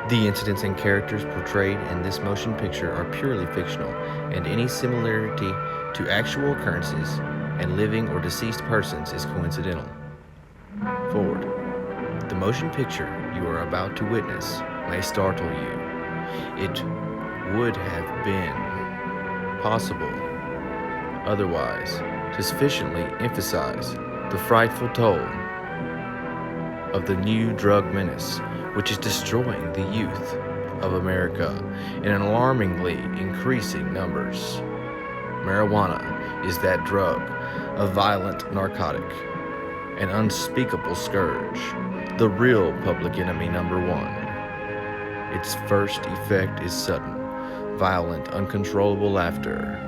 The incidents and characters portrayed in this motion picture are purely fictional, and any similarity to actual occurrences and living or deceased persons is coincidental. Forward. The motion picture you are about to witness may startle you. It would have been possible otherwise to sufficiently emphasize the frightful toll of the new drug menace which is destroying the youth of America in alarmingly increasing numbers. Marijuana is that drug, a violent narcotic, an unspeakable scourge, the real public enemy number one. Its first effect is sudden, violent, uncontrollable laughter.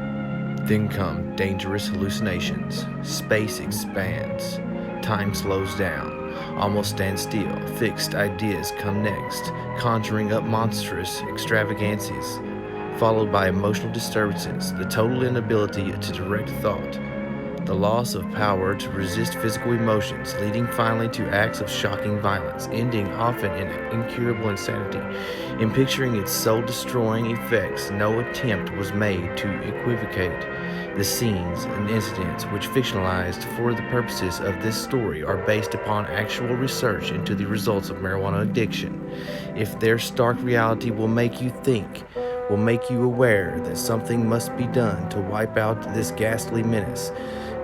Then come dangerous hallucinations. Space expands. Time slows down, almost stands still. Fixed ideas come next, conjuring up monstrous extravagancies, followed by emotional disturbances, the total inability to direct thought, the loss of power to resist physical emotions, leading finally to acts of shocking violence, ending often in incurable insanity. In picturing its soul-destroying effects, no attempt was made to equivocate the scenes and incidents which, fictionalized for the purposes of this story, are based upon actual research into the results of marijuana addiction. If their stark reality will make you think, will make you aware that something must be done to wipe out this ghastly menace,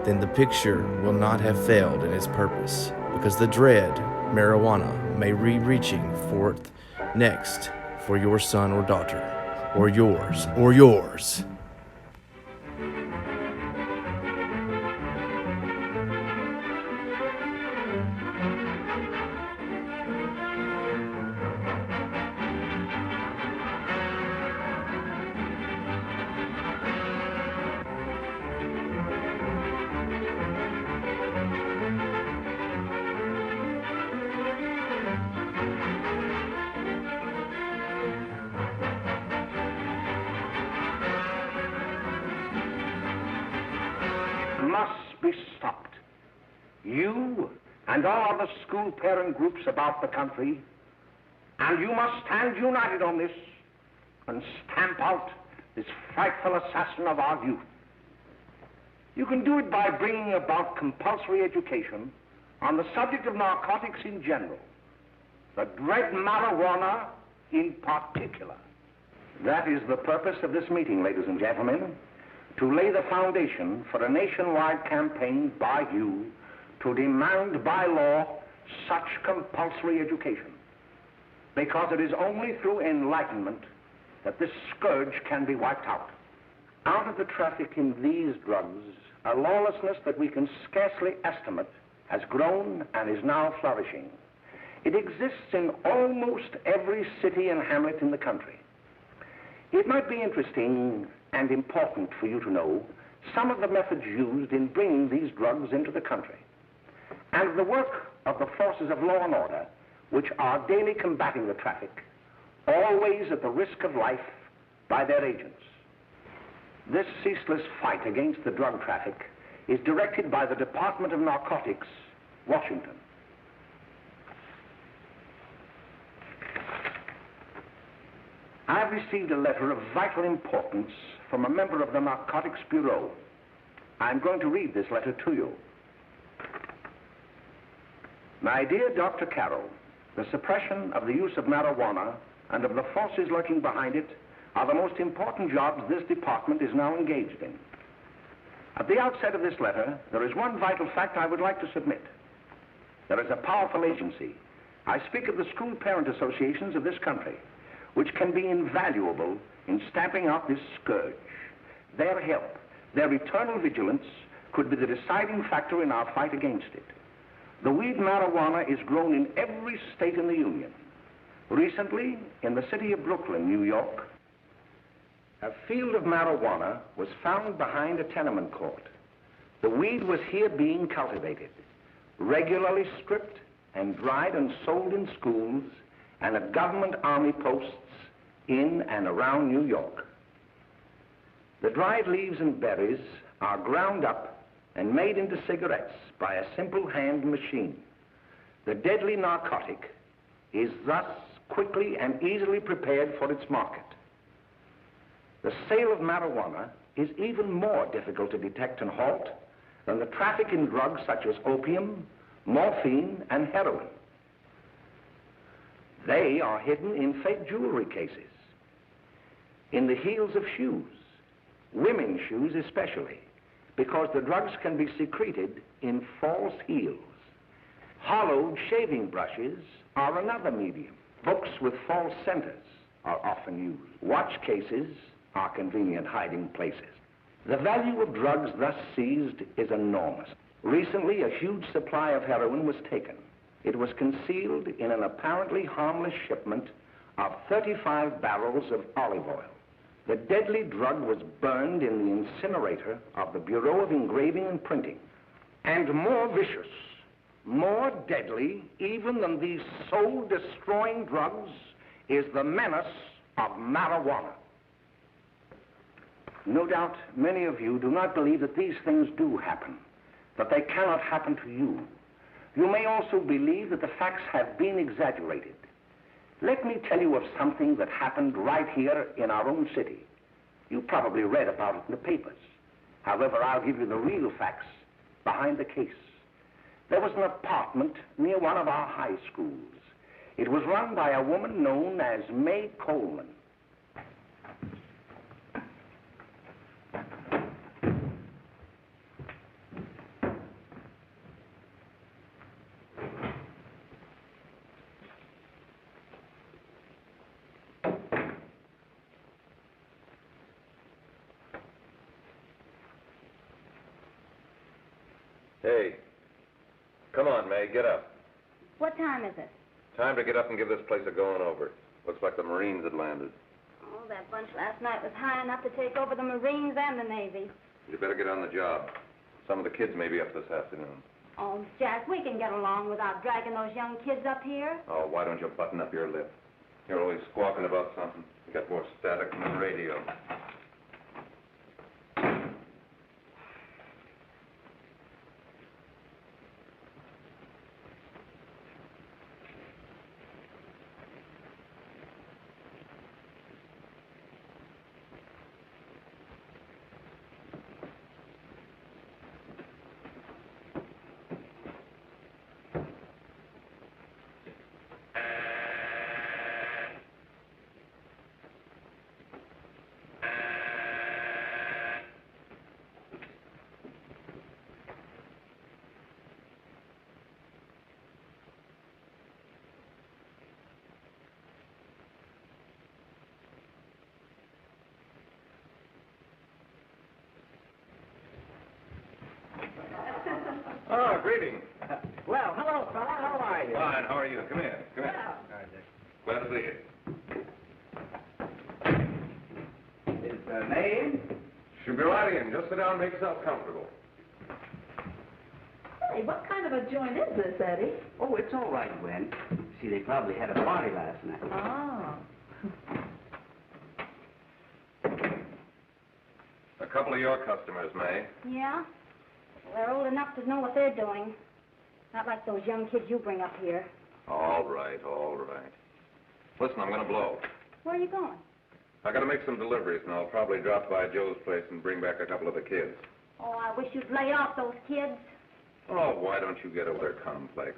then the picture will not have failed in its purpose, because the dread marijuana may be reaching forth next for your son or daughter, or yours. Must be stopped. You and all other school parent groups about the country, and you must stand united on this and stamp out this frightful assassin of our youth. You can do it by bringing about compulsory education on the subject of narcotics in general, the dread marijuana in particular. That is the purpose of this meeting, ladies and gentlemen, to lay the foundation for a nationwide campaign by you to demand by law such compulsory education. Because it is only through enlightenment that this scourge can be wiped out. Out of the traffic in these drugs, a lawlessness that we can scarcely estimate has grown and is now flourishing. It exists in almost every city and hamlet in the country. It might be interesting and important for you to know some of the methods used in bringing these drugs into the country, and the work of the forces of law and order which are daily combating the traffic, always at the risk of life by their agents. This ceaseless fight against the drug traffic is directed by the Department of Narcotics, Washington. I've received a letter of vital importance from a member of the Narcotics Bureau. I'm going to read this letter to you. My dear Dr. Carroll, the suppression of the use of marijuana and of the forces lurking behind it are the most important jobs this department is now engaged in. At the outset of this letter, there is one vital fact I would like to submit. There is a powerful agency. I speak of the school parent associations of this country, which can be invaluable in stamping out this scourge. Their help, their eternal vigilance, could be the deciding factor in our fight against it. The weed marijuana is grown in every state in the Union. Recently, in the city of Brooklyn, New York, a field of marijuana was found behind a tenement court. The weed was here being cultivated, regularly stripped and dried and sold in schools and at government army posts in and around New York. The dried leaves and berries are ground up and made into cigarettes by a simple hand machine. The deadly narcotic is thus quickly and easily prepared for its market. The sale of marijuana is even more difficult to detect and halt than the traffic in drugs such as opium, morphine, and heroin. They are hidden in fake jewelry cases, in the heels of shoes, women's shoes especially, because the drugs can be secreted in false heels. Hollowed shaving brushes are another medium. Books with false centers are often used. Watch cases are convenient hiding places. The value of drugs thus seized is enormous. Recently, a huge supply of heroin was taken. It was concealed in an apparently harmless shipment of 35 barrels of olive oil. The deadly drug was burned in the incinerator of the Bureau of Engraving and Printing. And more vicious, more deadly even than these soul-destroying drugs is the menace of marijuana. No doubt many of you do not believe that these things do happen, that they cannot happen to you. You may also believe that the facts have been exaggerated. Let me tell you of something that happened right here in our own city. You probably read about it in the papers. However, I'll give you the real facts behind the case. There was an apartment near one of our high schools. It was run by a woman known as May Coleman. Hey, come on, May, get up. What time is it? Time to get up and give this place a going over. Looks like the Marines had landed. Oh, that bunch last night was high enough to take over the Marines and the Navy. You better get on the job. Some of the kids may be up this afternoon. Oh, Jack, we can get along without dragging those young kids up here. Oh, why don't you button up your lip? You're always squawking about something. You got more static than the radio. Oh, greetings. Well, hello, fella. How are you? Fine, how are you? Come here. Come here. Glad to see you. Is the name? Should be right in. Just sit down and make yourself comfortable. Hey, what kind of a joint is this, Eddie? Oh, it's all right, Gwen. See, they probably had a party last night. Oh. A couple of your customers, May. Yeah? Well, they're old enough to know what they're doing. Not like those young kids you bring up here. All right, all right. Listen, I'm going to blow. Where are you going? I got to make some deliveries, and I'll probably drop by Joe's place and bring back a couple of the kids. Oh, I wish you'd lay off those kids. Oh, why don't you get over their complex?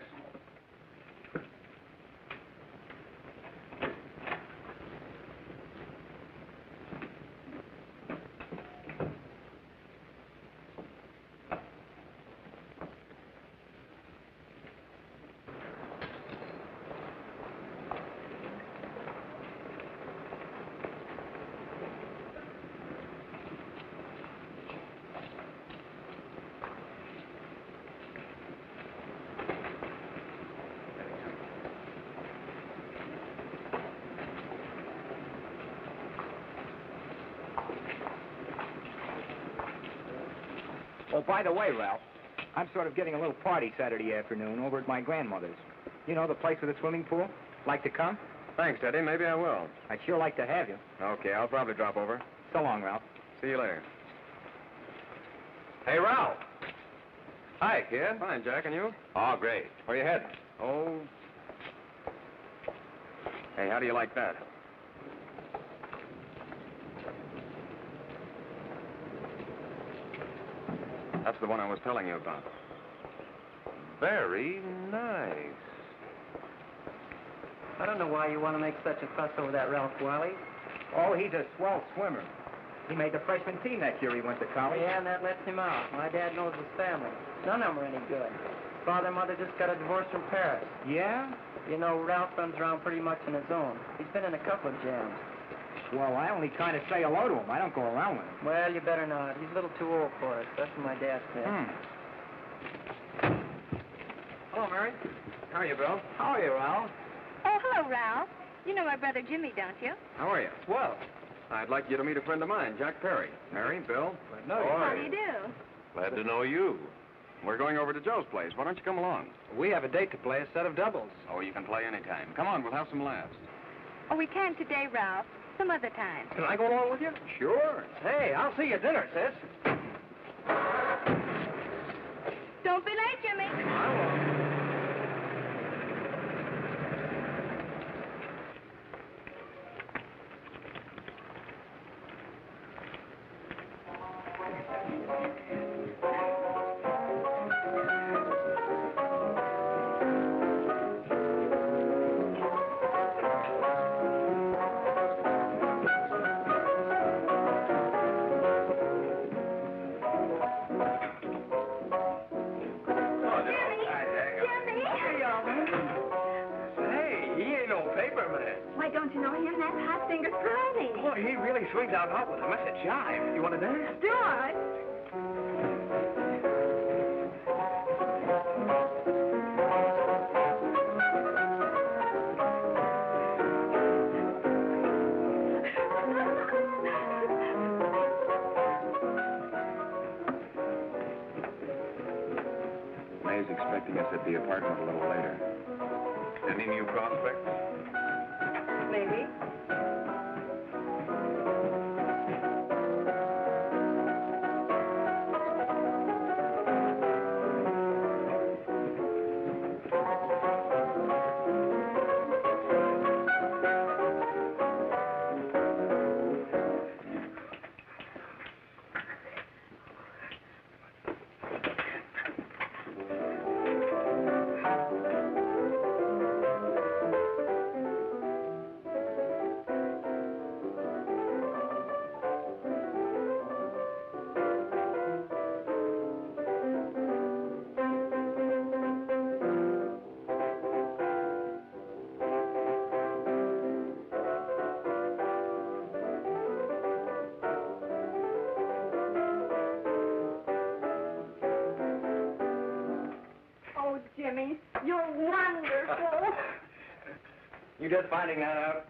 Oh, by the way, Ralph, I'm sort of getting a little party Saturday afternoon over at my grandmother's. You know, the place with the swimming pool? Like to come? Thanks, Eddie. Maybe I will. I'd sure like to have you. Okay, I'll probably drop over. So long, Ralph. See you later. Hey, Ralph. Hi, kid. Fine, Jack, and you? Oh, great. Where you heading? Oh, Hey, how do you like that? That's the one I was telling you about. Very nice. I don't know why you want to make such a fuss over that Ralph Wiley. Oh, he's a swell swimmer. He made the freshman team that year he went to college. Yeah, and that lets him out. My dad knows his family. None of them are any good. Father and mother just got a divorce from Paris. Yeah? You know, Ralph runs around pretty much on his own. He's been in a couple of jams. Well, I only kind of say hello to him. I don't go around with him. Well, you better not. He's a little too old for us. That's what my dad said. Hello, Mary. How are you, Bill? How are you, Ralph? Oh, hello, Ralph. You know my brother Jimmy, don't you? How are you? Swell. I'd like you to meet a friend of mine, Jack Perry. Mary, Bill. How do you do? Glad to know you. We're going over to Joe's place. Why don't you come along? We have a date to play, a set of doubles. Oh, you can play anytime. Come on, we'll have some laughs. Oh, we can't today, Ralph. Some other time. Can I go along with you? Sure. Hey, I'll see you at dinner, sis. Don't be late, Jimmy. I won't. Why, don't you know him? That's Hot Finger Friday. Boy, he really swings out hot with a message jive. You want to dance? Do I? May's expecting us at the apartment a little later. Any new prospects? Maybe. Oh, Jimmy, you're wonderful. You just finding that out?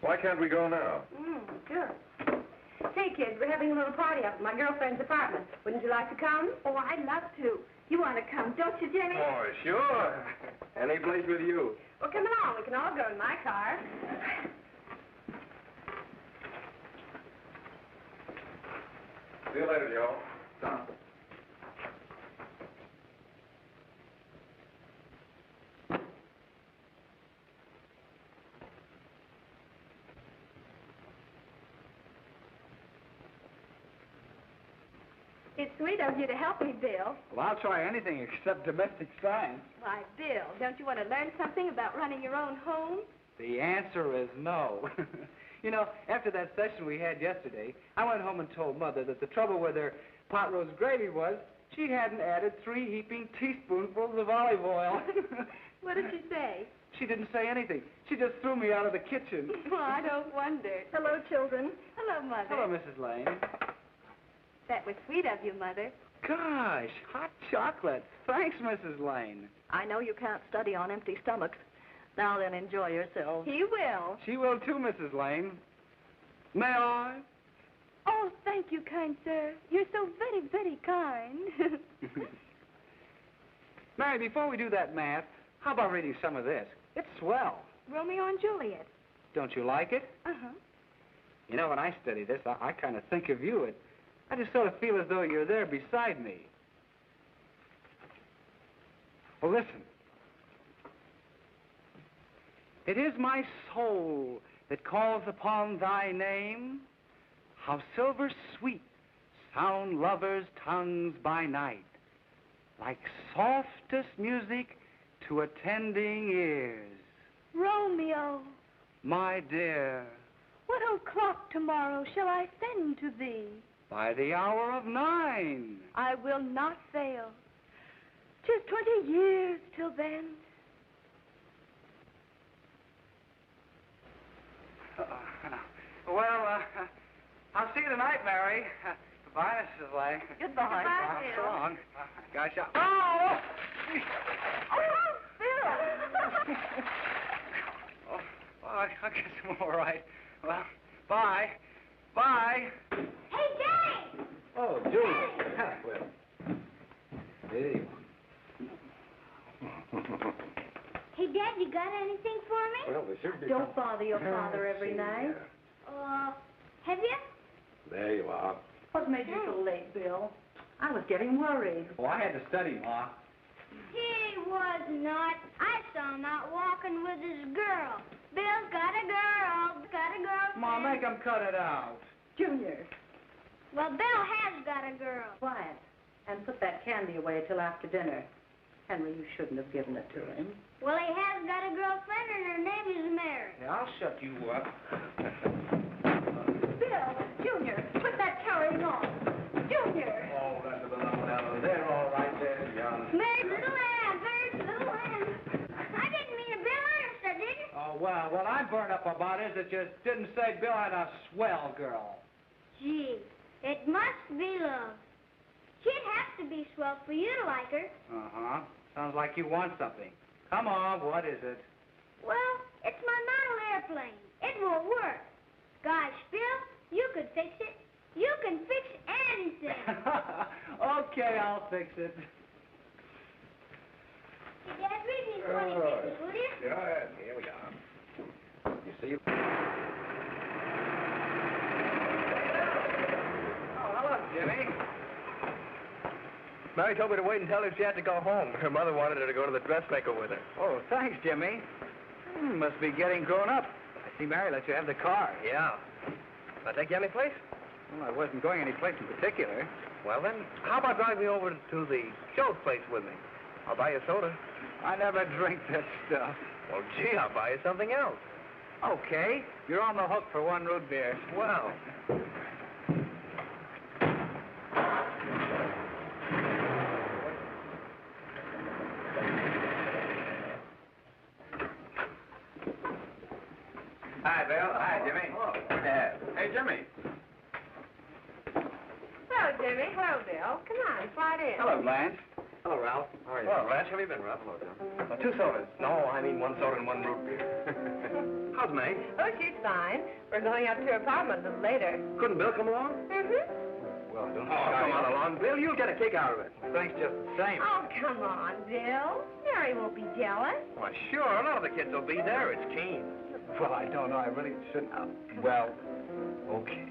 Why can't we go now? Sure. Say, kids, we're having a little party up at my girlfriend's apartment. Wouldn't you like to come? Oh, I'd love to. You want to come, don't you, Jimmy? Oh, sure. Any place with you. Well, come along. We can all go in my car. See you later, Joe. It's sweet of you to help me, Bill. Well, I'll try anything except domestic science. Why, Bill, don't you want to learn something about running your own home? The answer is no. You know, after that session we had yesterday, I went home and told Mother that the trouble with her pot roast gravy was she hadn't added 3 heaping teaspoonfuls of olive oil. What did she say? She didn't say anything. She just threw me out of the kitchen. Well, I don't wonder. Hello, children. Hello, Mother. Hello, Mrs. Lane. That was sweet of you, Mother. Gosh, hot chocolate. Thanks, Mrs. Lane. I know you can't study on empty stomachs. Now then, enjoy yourselves. He will. She will too, Mrs. Lane. May I? Oh, thank you, kind sir. You're so very, very kind. Mary, before we do that math, how about reading some of this? It's swell. Romeo and Juliet. Don't you like it? Uh-huh. You know, when I study this, I kind of think of you. I just sort of feel as though you're there beside me. Well, listen. It is my soul that calls upon thy name. How silver sweet sound lovers' tongues by night, like softest music to attending ears. Romeo, My dear, what o'clock tomorrow shall I send to thee? by the hour of 9. I will not fail. 'Tis 20 years till then. I'll see you tonight, Mary. Goodbye, Mrs. Lang. Goodbye. So long. Gosh, Oh, Bill! oh, I guess I'm all right. Well, bye. Bye. Hey, Jay! Oh, Julie. Well, hey. Hey, Dad, you got anything for me? Well, there should be. Don't bother your father every night. Have you? There you are. What made you so late, Bill? I was getting worried. Oh, I had to study, Ma. He was not. I saw him out walking with his girl. Bill's got a girl. Got a girlfriend. Ma, make him cut it out. Junior, Well, Bill has got a girl. quiet. And put that candy away till after dinner. Henry, you shouldn't have given it to him. Well, he has got a girlfriend, and her name is Mary. Yeah, I'll shut you up. Bill, Junior, quit that carrying on. Junior! Oh, that's a little down there, all right there, young. Mary's little lamb, Mary's little lamb. I didn't mean to Bill Ernest, I didn't. Oh, well, what I'm burned up about is that you didn't say Bill had a swell girl. Gee, it must be love. She'd have to be swell for you to like her. Uh-huh. Sounds like you want something. Come on, what is it? Well, it's my model airplane. It won't work. Gosh, Bill, you could fix it. You can fix anything. Okay, I'll fix it. Hey, Dad, read me 20 pages, will you? Yeah, here we are. You see? Oh, hello, Jimmy. Mary told me to wait and tell her she had to go home. Her mother wanted her to go to the dressmaker with her. Oh, thanks, Jimmy. Must be getting grown up. I see Mary let you have the car. Yeah. Can I take you any place? Well, I wasn't going any place in particular. Well, then, how about driving me over to the show's place with me? I'll buy you a soda. I never drink that stuff. Well, gee, I'll buy you something else. Okay, you're on the hook for one root beer. Well. Hi, Bill. Hi, Jimmy. Oh. Hey, Jimmy. Hello, Jimmy. Hello, Bill. Come on, slide in. Hello, Blanche. Hello, Ralph. How are you? Well, Blanche, how have you been, Ralph? Hello, Jim. 2 sodas. No, I mean 1 soda and 1 root beer. How's May? Oh, she's fine. We're going up to her apartment a little later. Couldn't Bill come along? Mm-hmm. Well, don't come on along. Bill, you'll get a kick out of it. Thanks just the same. Oh, come on, Bill. Mary won't be jealous. Why, sure. None of the kids will be there. It's keen. Well, I don't know. I really shouldn't. Well, okay.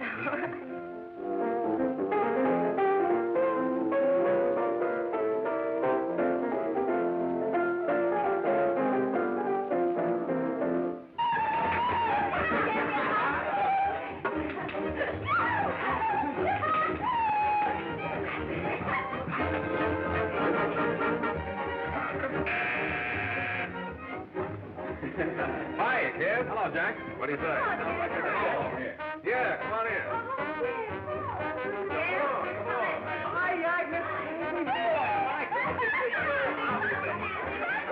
Hi, kid. Hello, Jack. What do you say? Oh, yeah, come on in.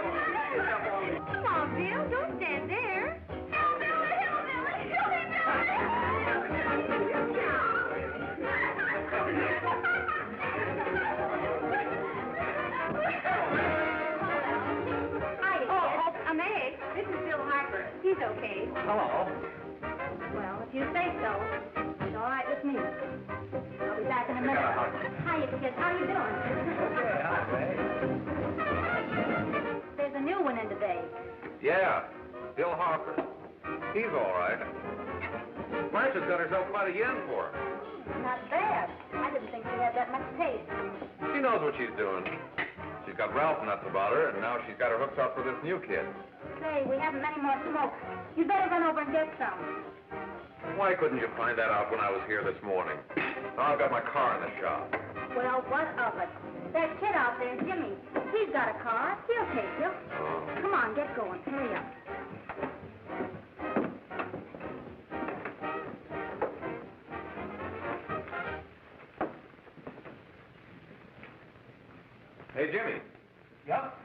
Come on, Bill. Don't stand there. I'm Meg. This is Bill Harper. He's okay. Hello. Well, if you say so, it's all right with me. I'll be back in a minute. Hiya, kids. How you doing? Okay, hi, May. There's a new one in today. Yeah, Bill Harper. He's all right. Blanche has got herself quite a yen for him. Not bad. I didn't think she had that much taste. She knows what she's doing. She's got Ralph nuts about her, and now she's got her hooks up for this new kid. Say, we haven't many more smokes. You better run over and get some. Why couldn't you find that out when I was here this morning? Now I've got my car in the shop. Well, what of it? That kid out there, Jimmy, he's got a car. He'll take you. Come on, get going. Hurry up. Hey, Jimmy. Yep.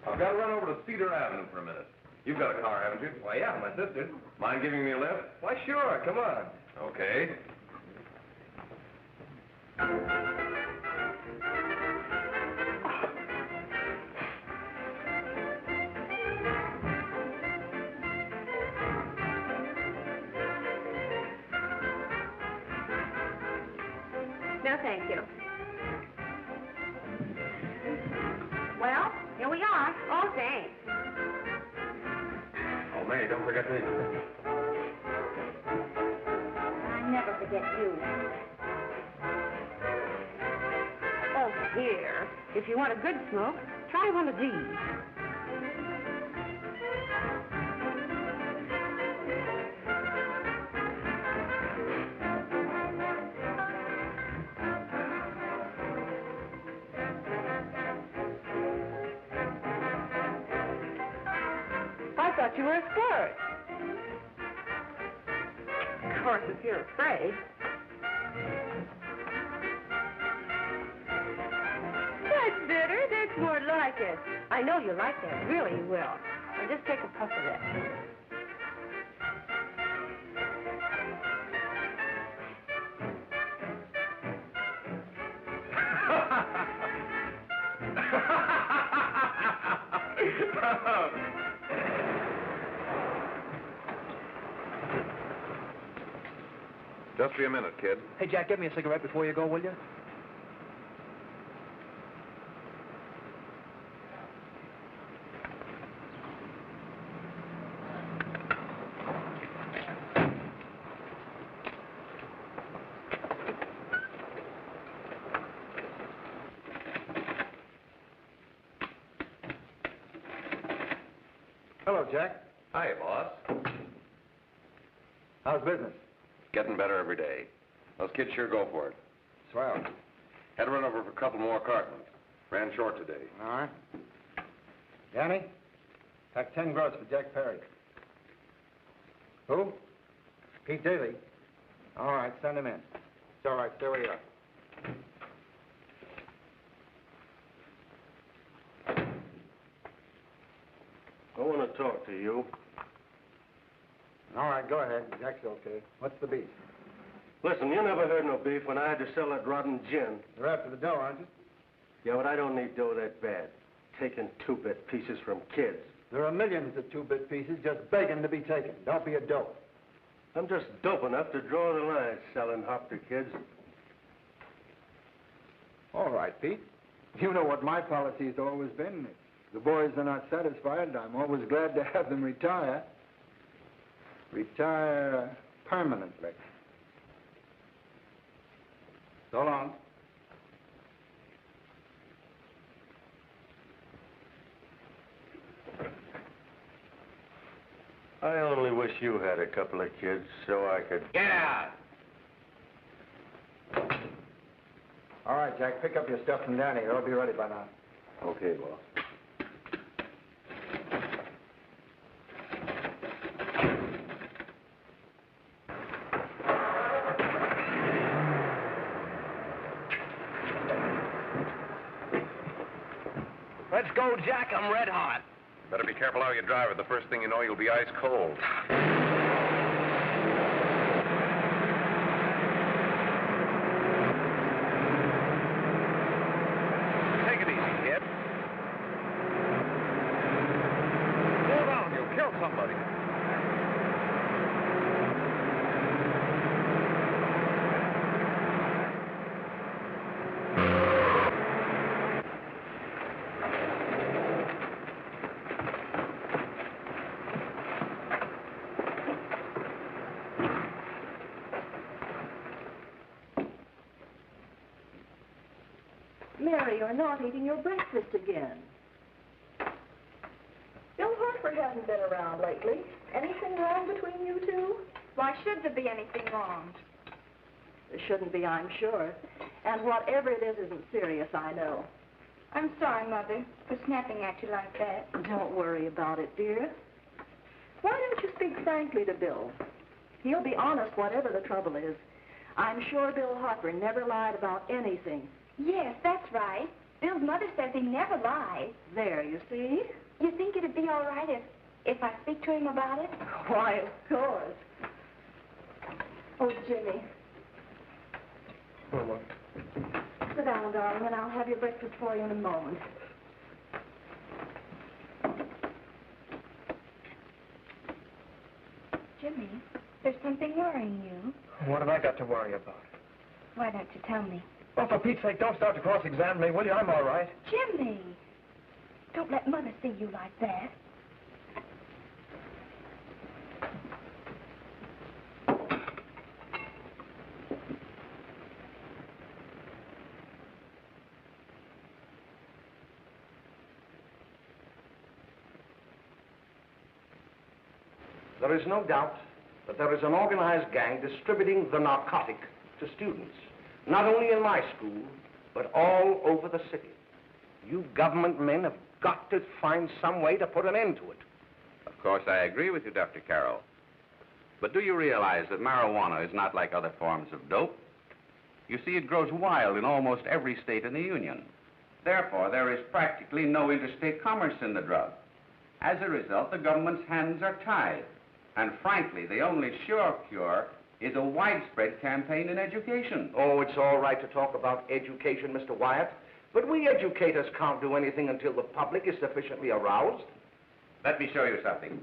I've got to run over to Cedar Avenue for a minute. You've got a car, haven't you? Why, yeah, my sister. Mind giving me a lift? Why, sure. Come on. Okay. No, thank you. Well, here we are. Oh, thanks. Oh, May, don't forget me. I never forget you. Oh, here. If you want a good smoke, try one of these. I thought you were a sport. Of course, if you're afraid. That's better. That's more like it. I know you like that. Really, you will. Now just take a puff of that. Just be a minute, kid. Hey, Jack, get me a cigarette before you go, will you? Hello, Jack. Hi, boss. How's business? Getting better every day. Those kids sure go for it. Swell. Had to run over for a couple more cartons. Ran short today. All right. Danny, pack 10 gross for Jack Perry. Who? Pete Daly. All right, send him in. It's all right, stay where you are. I want to talk to you. All right, go ahead. Jack's okay. What's the beef? Listen, you never heard no beef when I had to sell that rotten gin. You're after the dough, aren't you? Yeah, but I don't need dough that bad. Taking two-bit pieces from kids. There are millions of two-bit pieces just begging to be taken. Don't be a dope. I'm just dope enough to draw the line selling hop to kids. All right, Pete. You know what my policy has always been. If the boys are not satisfied, I'm always glad to have them retire. Retire permanently. So long. I only wish you had a couple of kids so I could... Get out! All right, Jack, pick up your stuff from Danny. It'll be ready by now. Okay, boss. Let's go, Jack. I'm red hot. Better be careful how you drive it. The first thing you know, you'll be ice cold. Take it easy, kid. Slow down. You'll kill somebody. Mary, you're not eating your breakfast again. Bill Harper hasn't been around lately. Anything wrong between you two? Why should there be anything wrong? There shouldn't be, I'm sure. And whatever it is isn't serious, I know. I'm sorry, Mother, for snapping at you like that. Don't worry about it, dear. Why don't you speak frankly to Bill? He'll be honest whatever the trouble is. I'm sure Bill Harper never lied about anything. Yes, that's right. Bill's mother says he never lies. There, you see? You think it'd be all right if I speak to him about it? Why, of course. Oh, Jimmy. What? Sit down, darling, and I'll have your breakfast for you in a moment. Jimmy, there's something worrying you. What have I got to worry about? Why don't you tell me? Well, for Pete's sake, don't start to cross-examine me, will you? I'm all right. Jimmy! Don't let Mother see you like that. There is no doubt that there is an organized gang distributing the narcotic to students, not only in my school, but all over the city. You government men have got to find some way to put an end to it. Of course, I agree with you, Dr. Carroll. But do you realize that marijuana is not like other forms of dope? You see, it grows wild in almost every state in the Union. Therefore, there is practically no interstate commerce in the drug. As a result, the government's hands are tied. And frankly, the only sure cure is a widespread campaign in education. Oh, it's all right to talk about education, Mr. Wyatt, but we educators can't do anything until the public is sufficiently aroused. Let me show you something.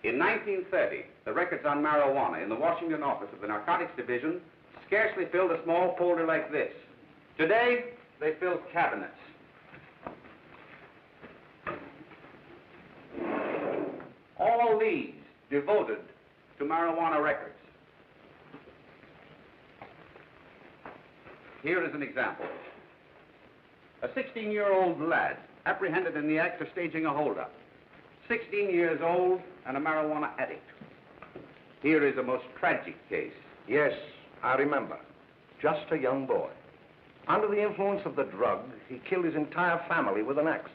In 1930, the records on marijuana in the Washington office of the Narcotics Division scarcely filled a small folder like this. Today, they fill cabinets. All these devoted to marijuana records. Here is an example. A 16-year-old lad apprehended in the act of staging a holdup. 16 years old and a marijuana addict. Here is a most tragic case. Yes, I remember. Just a young boy. Under the influence of the drug, he killed his entire family with an axe.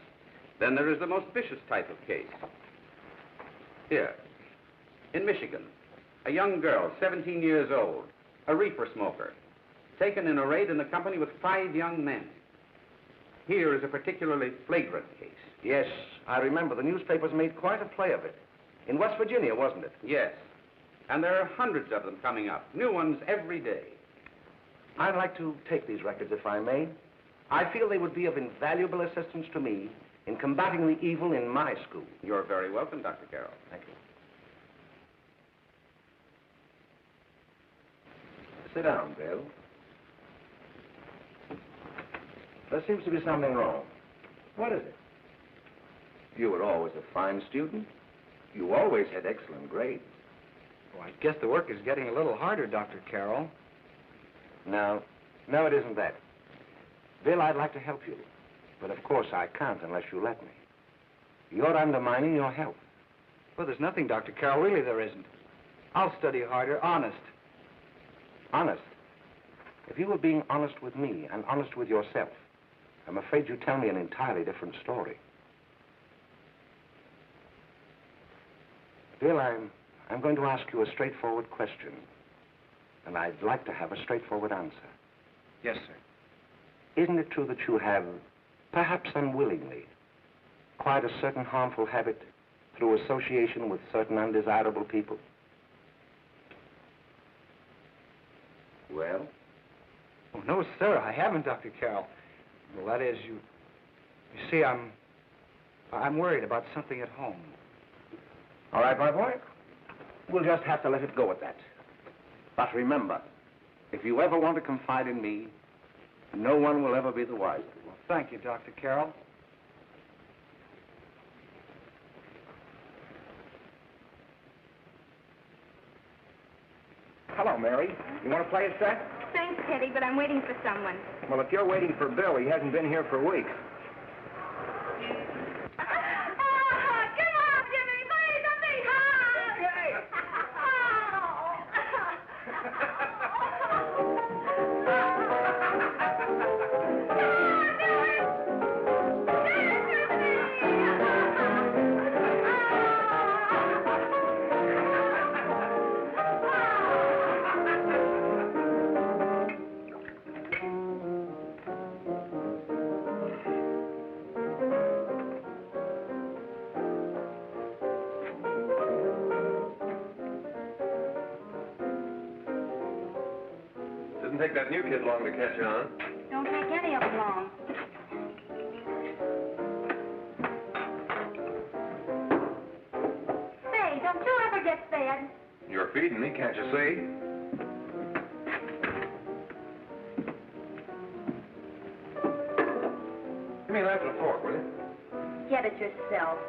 Then there is the most vicious type of case. Here, in Michigan, a young girl, 17 years old, a reefer smoker, taken in a raid in the company with 5 young men. Here is a particularly flagrant case. Yes, I remember. The newspapers made quite a play of it. In West Virginia, wasn't it? Yes. And there are hundreds of them coming up, new ones every day. I'd like to take these records, if I may. I feel they would be of invaluable assistance to me in combating the evil in my school. You're very welcome, Dr. Carroll. Thank you. Sit down, Bill. There seems to be something wrong. What is it? You were always a fine student. You always had excellent grades. Well, I guess the work is getting a little harder, Dr. Carroll. No, it isn't that. Bill, I'd like to help you. But of course I can't unless you let me. You're undermining your health. Well, there's nothing, Dr. Carroll. Really, there isn't. I'll study harder, honest. Honest? If you were being honest with me and honest with yourself, I'm afraid you'd tell me an entirely different story. Bill, I'm going to ask you a straightforward question. And I'd like to have a straightforward answer. Yes, sir. Isn't it true that you have, perhaps unwillingly, acquired a certain harmful habit through association with certain undesirable people? Well? Oh, no, sir, I haven't, Dr. Carroll. Well, that is, you see, I'm worried about something at home. All right, my boy. We'll just have to let it go at that. But remember, if you ever want to confide in me, no one will ever be the wiser. Well, thank you, Dr. Carroll. Hello, Mary. You want to play a set? Thanks, Teddy, but I'm waiting for someone. Well, if you're waiting for Bill, he hasn't been here for weeks. Come on, Jimmy, play something hard. Didn't take that new kid long to catch on. Don't take any of them long. Say, don't you ever get fed? You're feeding me, can't you see? Give me a knife and a fork, will you? Get it yourself.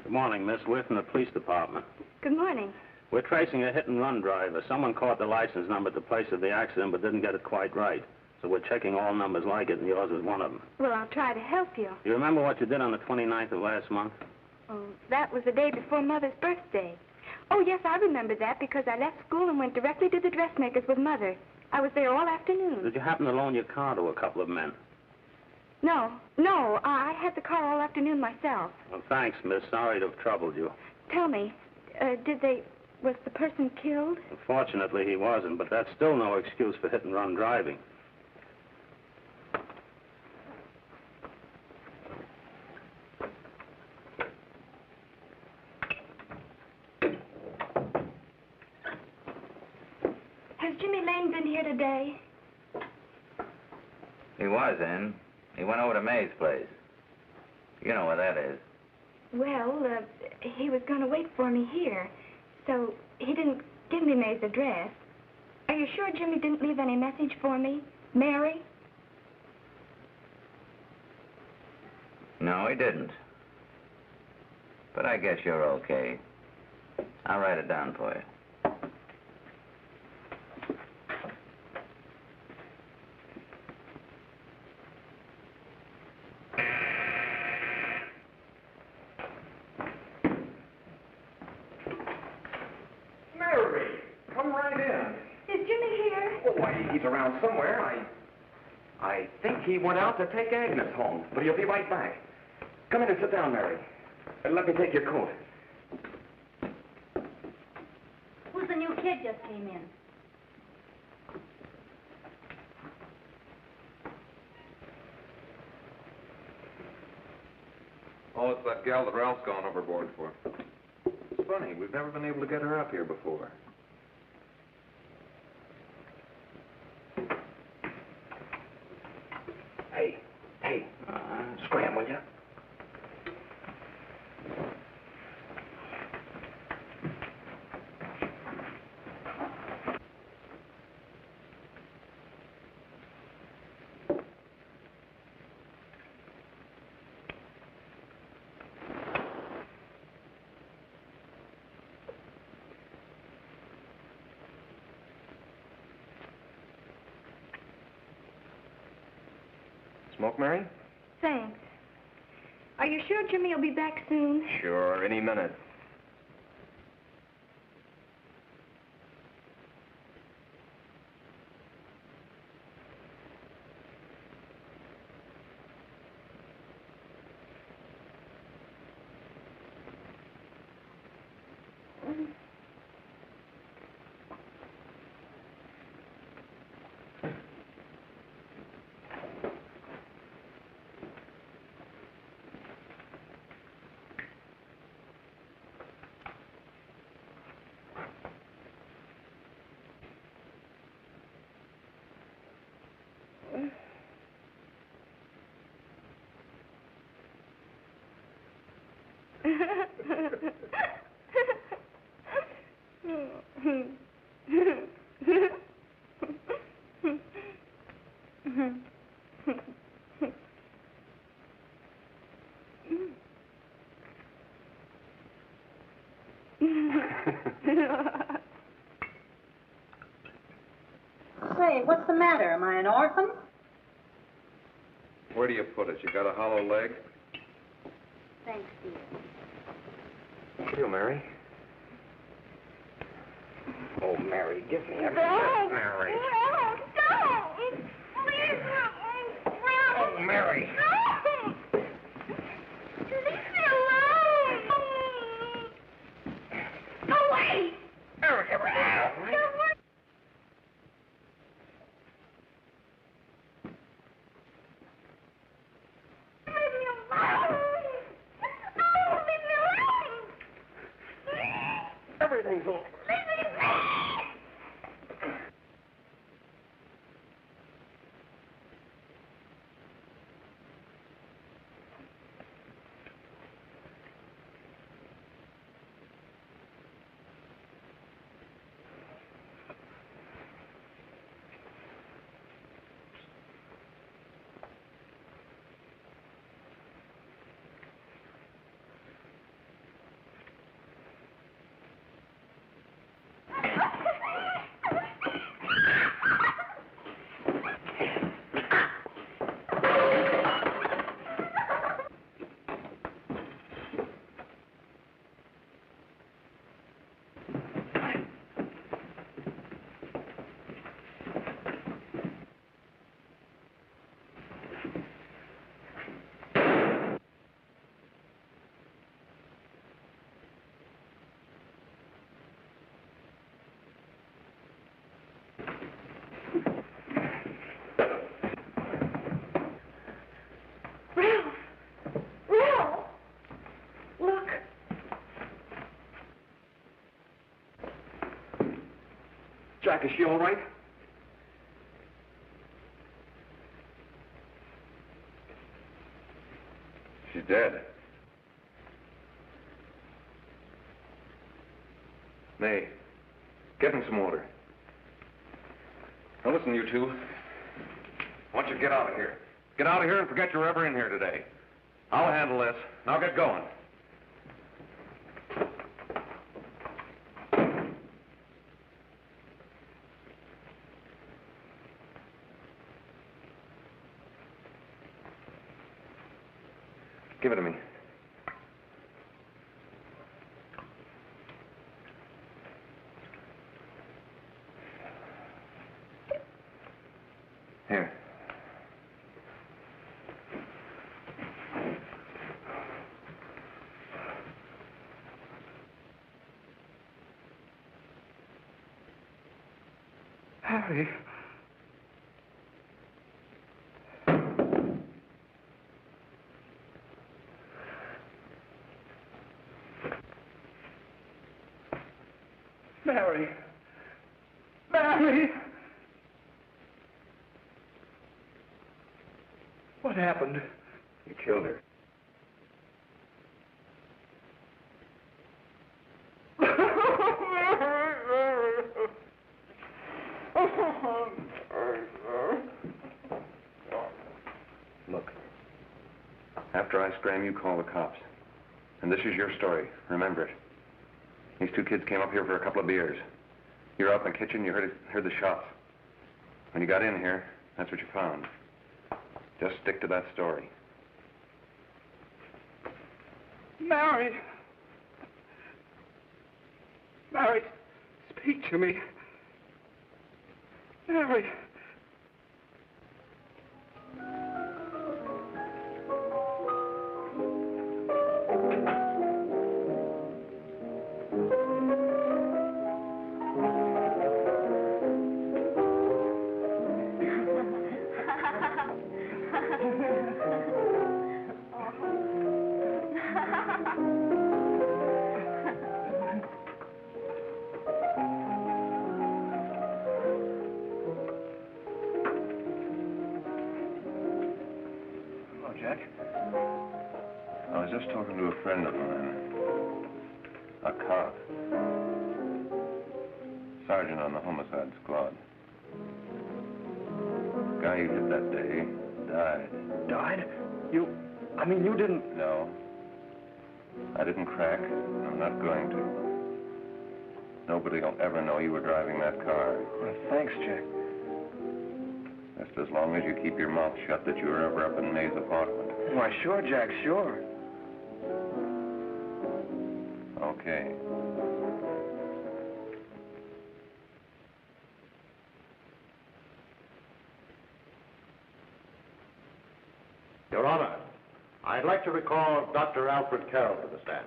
Good morning, Miss. We're from the police department. Good morning. We're tracing a hit-and-run driver. Someone caught the license number at the place of the accident but didn't get it quite right. So we're checking all numbers like it, and yours is one of them. Well, I'll try to help you. You remember what you did on the 29th of last month? Oh, that was the day before Mother's birthday. Oh, yes, I remember that because I left school and went directly to the dressmaker's with Mother. I was there all afternoon. Did you happen to loan your car to a couple of men? No, I had the car all afternoon myself. Well, thanks, miss. Sorry to have troubled you. Tell me, was the person killed? Unfortunately, he wasn't, but that's still no excuse for hit-and-run driving. Has Jimmy Lane been here today? He was in. He went over to May's place. You know where that is. Well, he was going to wait for me here, so he didn't give me May's address. Are you sure Jimmy didn't leave any message for me? Mary? No, he didn't. But I guess you're okay. I'll write it down for you. He's around somewhere. I think he went out to take Agnes home, but he'll be right back. Come in and sit down, Mary. And let me take your coat. Who's the new kid just came in? Oh, it's that gal that Ralph's gone overboard for. It's funny, we've never been able to get her up here before. Hey, scram, will you? Smoke, Mary? Thanks. Are you sure Jimmy will be back soon? Sure, any minute. Say, what's the matter? Am I an orphan? Where do you put it? You got a hollow leg? Thanks, dear. Here, Mary. Oh, Mary, give me a Don't! Mary. No, don't! Please, no! Oh, Mary. No! Leave me alone! Go away! Go away! Leave me alone! Oh, leave me alone! Everything's over. Leave me alone! Jack, is she all right? She's dead. May, get me some water. Now listen, you two. I want you to get out of here. Get out of here and forget you're ever in here today. I'll handle this. Now get going. Give it to me. Here. Harry. Mary. Mary! What happened? You killed her. Look, after I scram, you call the cops. And this is your story. Remember it. These two kids came up here for a couple of beers. You were out in the kitchen, you heard the shots. When you got in here, that's what you found. Just stick to that story. Mary! Mary, speak to me. Mary! Hello, Jack. I was just talking to a friend of mine. A cop. Sergeant on the homicide squad. Guy you hit that day died. Died? You didn't... No. I didn't crack. I'm not going to. Nobody will ever know you were driving that car. Well, thanks, Jack. Just as long as you keep your mouth shut that you were ever up in May's apartment. Why, sure, Jack, sure. Okay. Your Honor, I'd like to recall Dr. Alfred Carroll to the stand.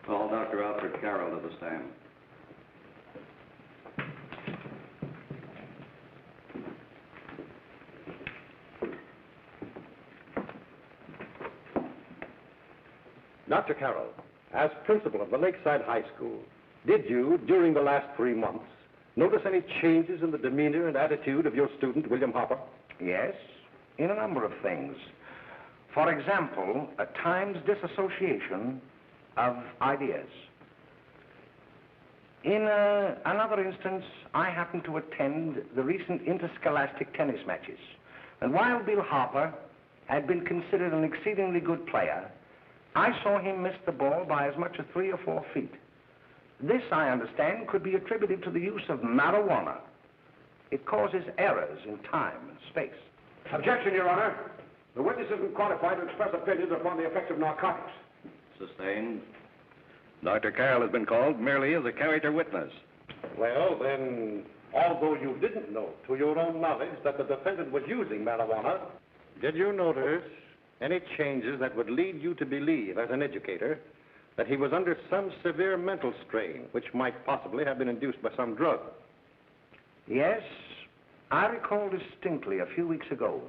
Call Dr. Alfred Carroll to the stand. Dr. Carroll, as principal of the Lakeside High School, did you, during the last 3 months, notice any changes in the demeanor and attitude of your student, William Hopper? Yes, in a number of things. For example, at times disassociation of ideas. In another instance, I happened to attend the recent interscholastic tennis matches. And while Bill Hopper had been considered an exceedingly good player, I saw him miss the ball by as much as 3 or 4 feet. This, I understand, could be attributed to the use of marijuana. It causes errors in time and space. Objection, Your Honor. The witness isn't qualified to express opinions upon the effects of narcotics. Sustained. Dr. Carroll has been called merely as a character witness. Well, then, although you didn't know to your own knowledge that the defendant was using marijuana, did you notice any changes that would lead you to believe, as an educator, that he was under some severe mental strain, which might possibly have been induced by some drug? Yes, I recall distinctly a few weeks ago.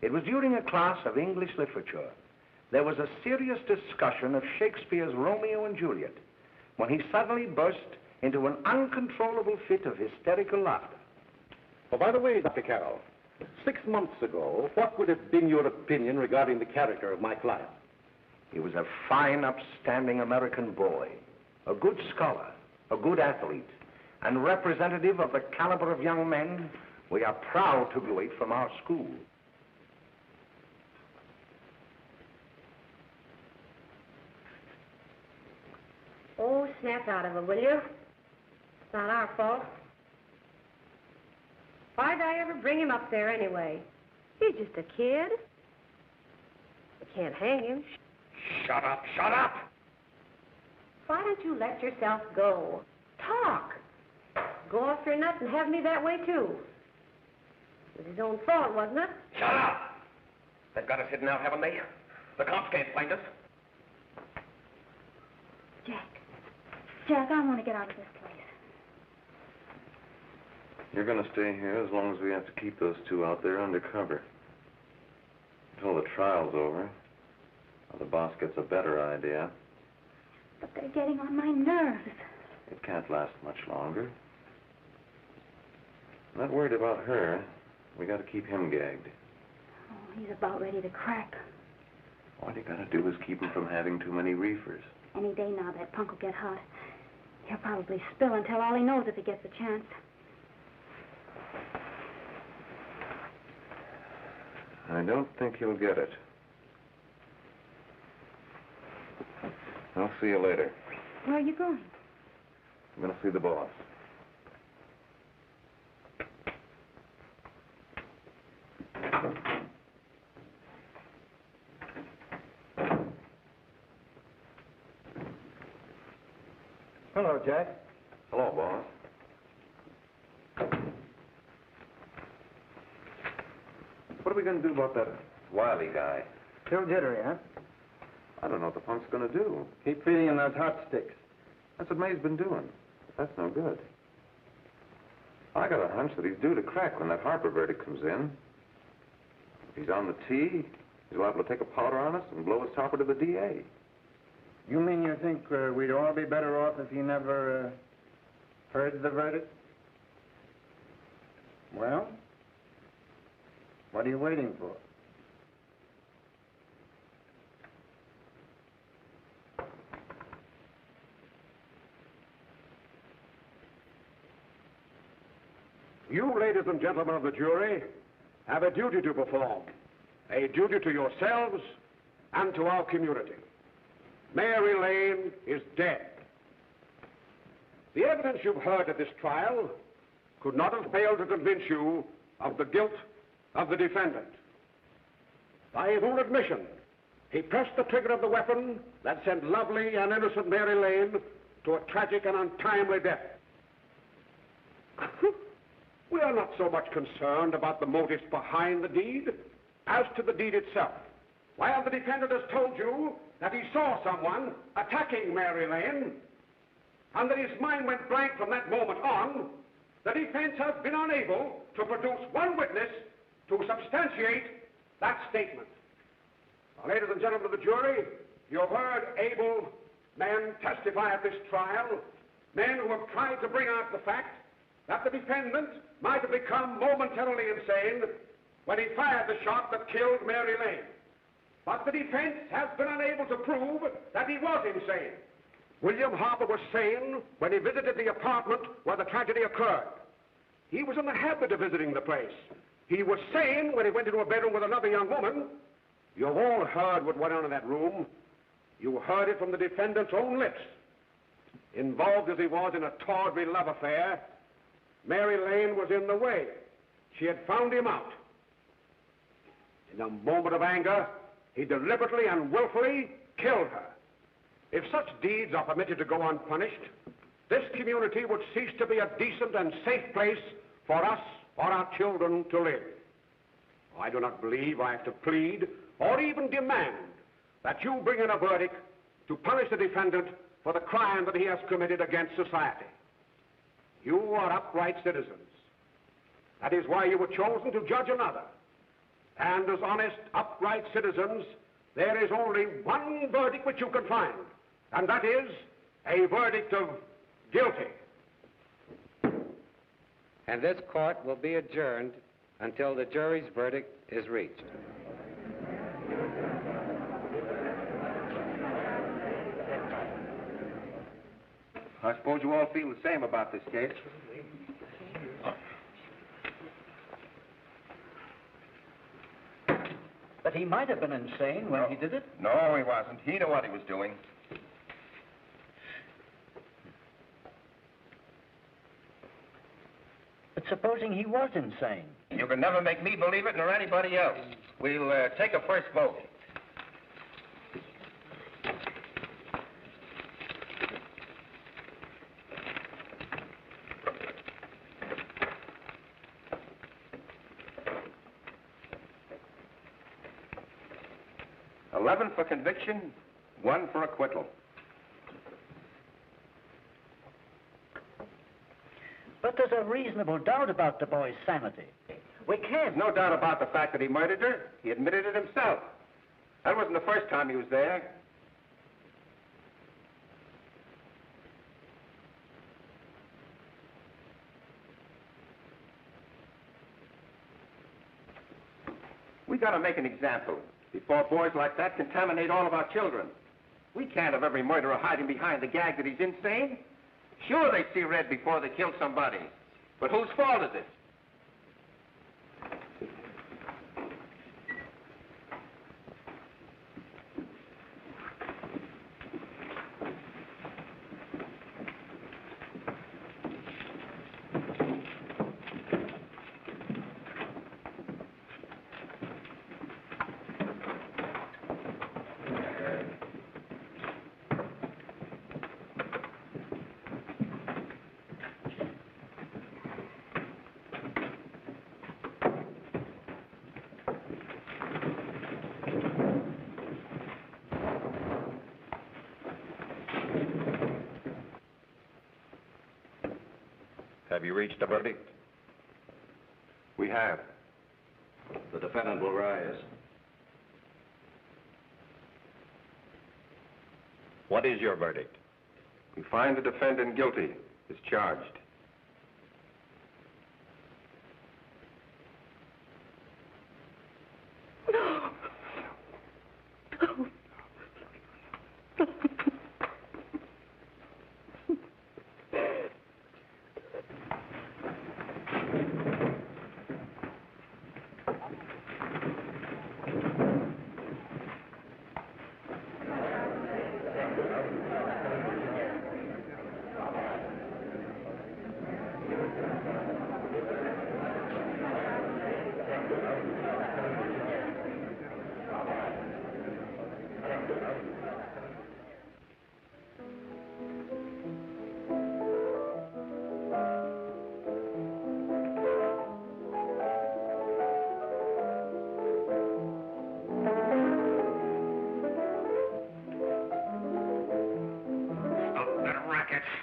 It was during a class of English literature. There was a serious discussion of Shakespeare's Romeo and Juliet when he suddenly burst into an uncontrollable fit of hysterical laughter. Oh, by the way, Dr. Carroll, 6 months ago, what would have been your opinion regarding the character of my client? He was a fine, upstanding American boy, a good scholar, a good athlete, and representative of the caliber of young men we are proud to graduate from our school. Oh, snap out of it, will you? It's not our fault. Why'd I ever bring him up there anyway? He's just a kid. We can't hang him. Shut up, shut up! Why don't you let yourself go? Talk. Go off your nut and have me that way, too. It was his own fault, wasn't it? Shut up! They've got us hidden out, haven't they? The cops can't find us. Jack, I want to get out of this place. You're going to stay here as long as we have to keep those two out there undercover. Until the trial's over. Or the boss gets a better idea. But they're getting on my nerves. It can't last much longer. I'm not worried about her. We got to keep him gagged. Oh, he's about ready to crack. All you got to do is keep him from having too many reefers. Any day now, that punk will get hot. He'll probably spill and tell all he knows if he gets a chance. I don't think he'll get it. I'll see you later. Where are you going? I'm going to see the boss. Hello, Jack. Hello, boss. What are we going to do about that Wiley guy? Still jittery, huh? I don't know what the punk's going to do. Keep feeding him those hot sticks. That's what May's been doing. But that's no good. I got a hunch that he's due to crack when that Harper verdict comes in. If he's on the tee, he's liable to take a powder on us and blow his topper to the DA. You mean you think we'd all be better off if he never heard the verdict? Well, what are you waiting for? You, ladies and gentlemen of the jury, have a duty to perform. A duty to yourselves and to our community. Mary Lane is dead. The evidence you've heard at this trial could not have failed to convince you of the guilt of the defendant. By his own admission, he pressed the trigger of the weapon that sent lovely and innocent Mary Lane to a tragic and untimely death. We are not so much concerned about the motives behind the deed as to the deed itself. While the defendant has told you that he saw someone attacking Mary Lane and that his mind went blank from that moment on, the defense has been unable to produce one witness to substantiate that statement. Now, ladies and gentlemen of the jury, you have heard able men testify at this trial, men who have tried to bring out the fact that the defendant might have become momentarily insane when he fired the shot that killed Mary Lane. But the defense has been unable to prove that he was insane. William Harper was sane when he visited the apartment where the tragedy occurred. He was in the habit of visiting the place. He was sane when he went into a bedroom with another young woman. You've all heard what went on in that room. You heard it from the defendant's own lips. Involved as he was in a tawdry love affair, Mary Lane was in the way. She had found him out. In a moment of anger, he deliberately and willfully killed her. If such deeds are permitted to go unpunished, this community would cease to be a decent and safe place for us or our children to live. I do not believe I have to plead or even demand that you bring in a verdict to punish the defendant for the crime that he has committed against society. You are upright citizens. That is why you were chosen to judge another. And as honest, upright citizens, there is only one verdict which you can find, and that is a verdict of guilty. And this court will be adjourned until the jury's verdict is reached. I suppose you all feel the same about this case. But he might have been insane when he did it. No, he wasn't. He knew what he was doing. But supposing he was insane? You can never make me believe it, nor anybody else. We'll take a first vote. $11 for conviction, 1 for acquittal. But there's a reasonable doubt about the boy's sanity. We can't. No doubt about the fact that he murdered her. He admitted it himself. That wasn't the first time he was there. We got to make an example before boys like that contaminate all of our children. We can't have every murderer hiding behind the gag that he's insane. Sure, they see red before they kill somebody. But whose fault is it? Have you reached a verdict? We have. The defendant will rise. What is your verdict? We find the defendant guilty as charged.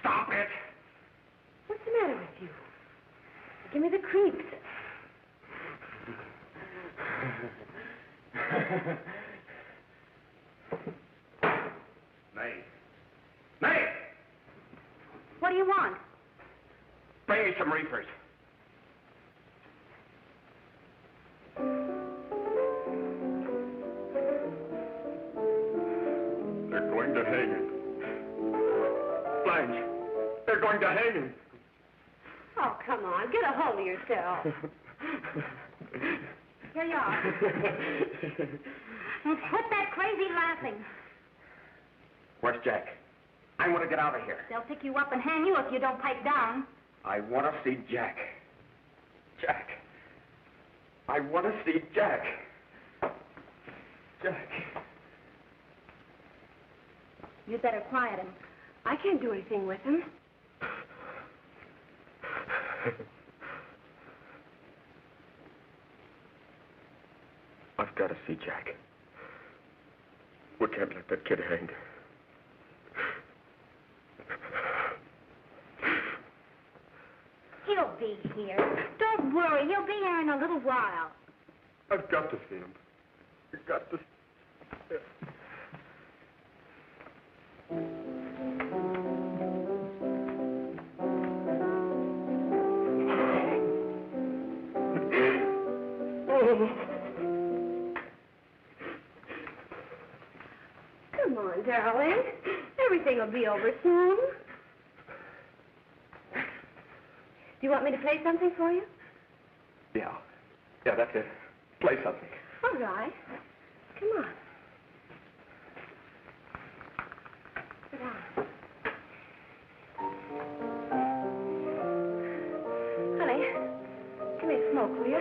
Stop it! What's the matter with you? Give me the creeps. May! May! What do you want? Bring me some reefers. They're going to hang him. Blanche, they're going to hang him. Oh, come on. Get a hold of yourself. Here you are. Well, quit that crazy laughing. Where's Jack? I want to get out of here. They'll pick you up and hang you if you don't pipe down. I want to see Jack. Jack. I want to see Jack. Jack. You'd better quiet him. I can't do anything with him. I've got to see Jack. We can't let that kid hang. He'll be here. Don't worry. He'll be here in a little while. I've got to see him. I've got to... Come on, darling. Everything will be over soon. Do you want me to play something for you? Yeah, that's it. Play something. All right. Come on. Sit down. Honey, give me a smoke, will you?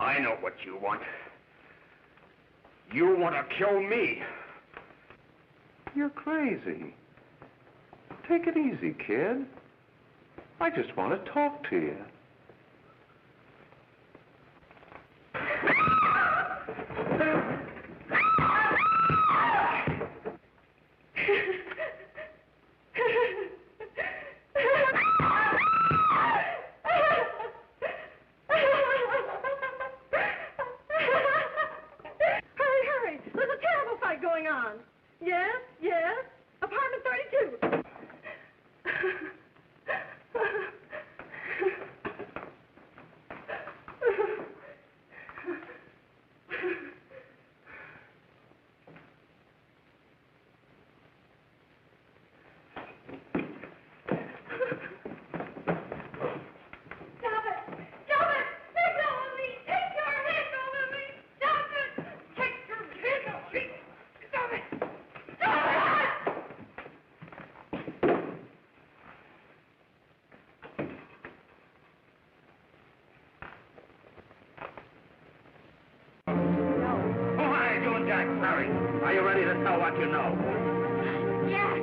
I know what you want. You want to kill me. You're crazy. Take it easy, kid. I just want to talk to you. Mary, are you ready to tell what you know? Jack!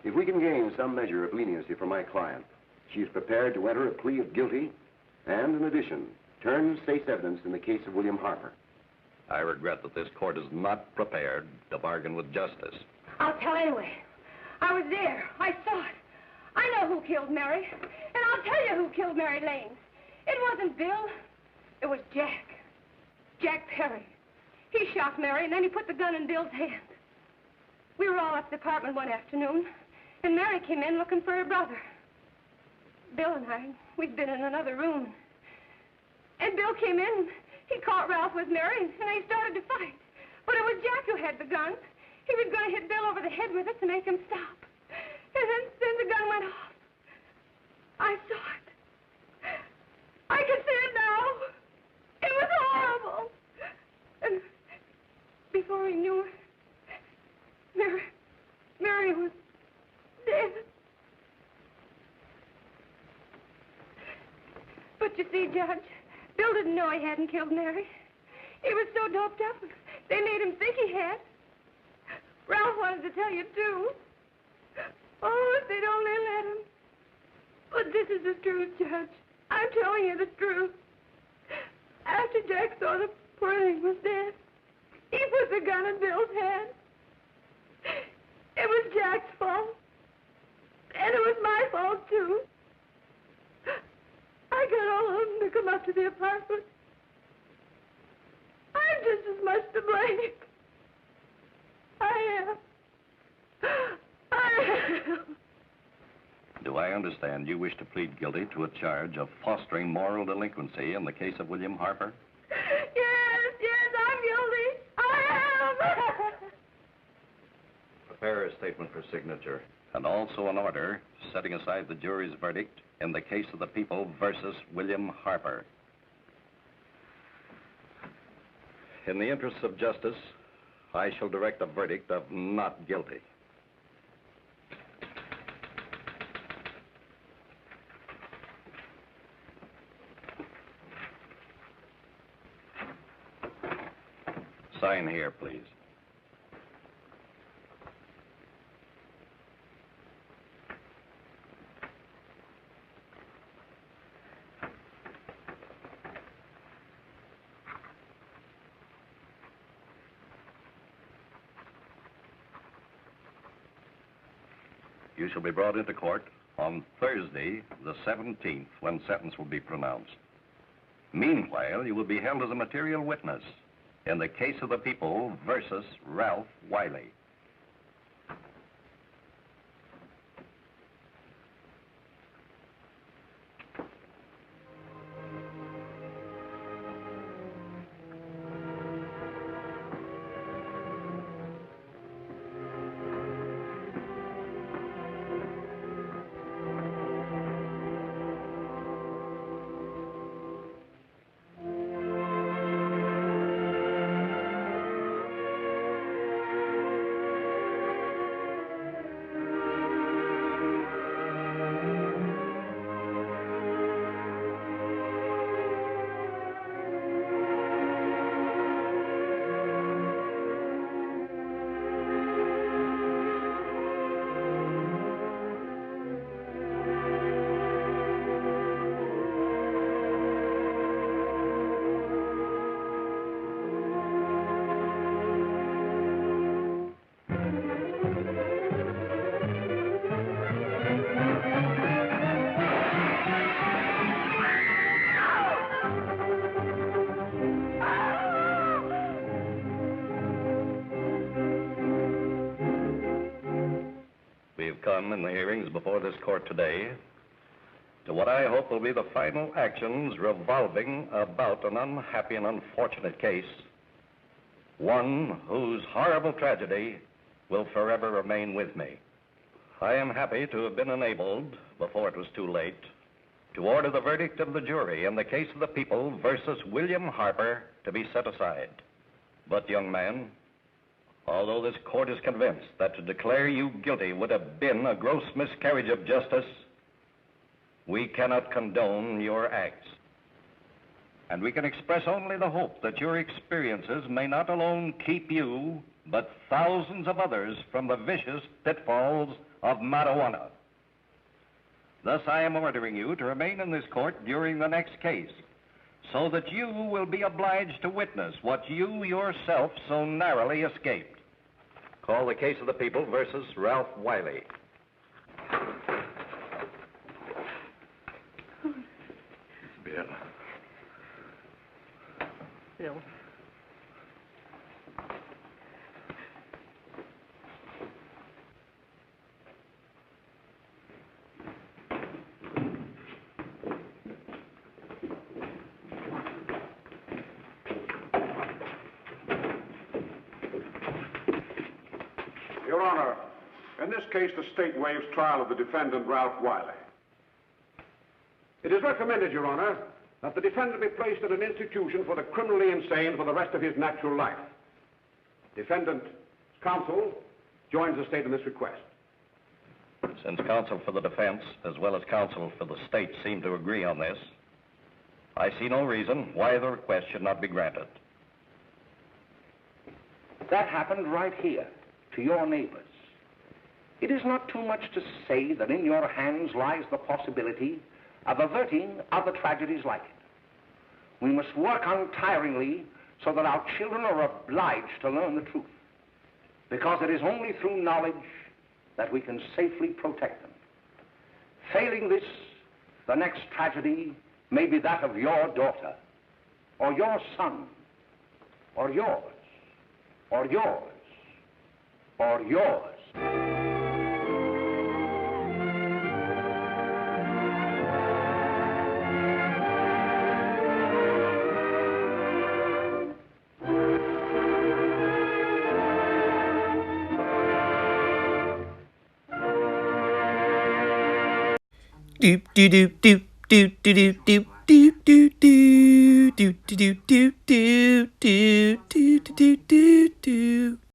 If we can gain some measure of leniency for my client, she is prepared to enter a plea of guilty and, in addition, turn state's evidence in the case of William Harper. I regret that this court is not prepared to bargain with justice. I'll tell anyway. I was there. I saw it. I know who killed Mary. And I'll tell you who killed Mary Lane. It wasn't Bill. It was Jack. Jack Perry. He shot Mary, and then he put the gun in Bill's hand. We were all up at the apartment one afternoon, and Mary came in looking for her brother. Bill and we'd been in another room. And Bill came in, he caught Ralph with Mary, and they started to fight. But it was Jack who had the gun. He was going to hit Bill over the head with it to make him stop. And then the gun went off. I saw it. I can see it now. It was horrible. And before he knew it, Mary was dead. But you see, Judge, Bill didn't know he hadn't killed Mary. He was so doped up, they made him think he had. Ralph wanted to tell you, too. Oh, if they'd only let him. But this is the truth, Judge. I'm telling you the truth. After Jack saw the poor thing was dead, he put the gun in Bill's hand. It was Jack's fault. And it was my fault, too. I got all of them to come up to the apartment. I'm just as much to blame. I am. Do I understand you wish to plead guilty to a charge of fostering moral delinquency in the case of William Harper? Yes, I'm guilty. I am. Prepare a statement for signature. And also an order setting aside the jury's verdict in the case of the people versus William Harper. In the interests of justice, I shall direct a verdict of not guilty. Sign here, please. You shall be brought into court on Thursday, the 17th, when sentence will be pronounced. Meanwhile, you will be held as a material witness in the case of the people versus Ralph Wiley. we've come in the hearings before this court today to what I hope will be the final actions revolving about an unhappy and unfortunate case, one whose horrible tragedy will forever remain with me. I am happy to have been enabled, before it was too late, to order the verdict of the jury in the case of the people versus William Harper to be set aside. But, young man, although this court is convinced that to declare you guilty would have been a gross miscarriage of justice, we cannot condone your acts. And we can express only the hope that your experiences may not alone keep you, but thousands of others from the vicious pitfalls of marijuana. Thus, I am ordering you to remain in this court during the next case, so that you will be obliged to witness what you yourself so narrowly escaped. Call the case of the people versus Ralph Wiley. Bill. Bill. Your Honor, in this case, the state waives trial of the defendant, Ralph Wiley. It is recommended, Your Honor, that the defendant be placed at an institution for the criminally insane for the rest of his natural life. Defendant's counsel joins the state in this request. Since counsel for the defense, as well as counsel for the state, seem to agree on this, I see no reason why the request should not be granted. That happened right here, to your neighbors. It is not too much to say that in your hands lies the possibility of averting other tragedies like it. We must work untiringly so that our children are obliged to learn the truth, because it is only through knowledge that we can safely protect them. Failing this, the next tragedy may be that of your daughter, or your son, or yours, or yours, or yours. Doop doop doop doop doop doop doop doop doop doop doop doop doop doop doop doop doop doop.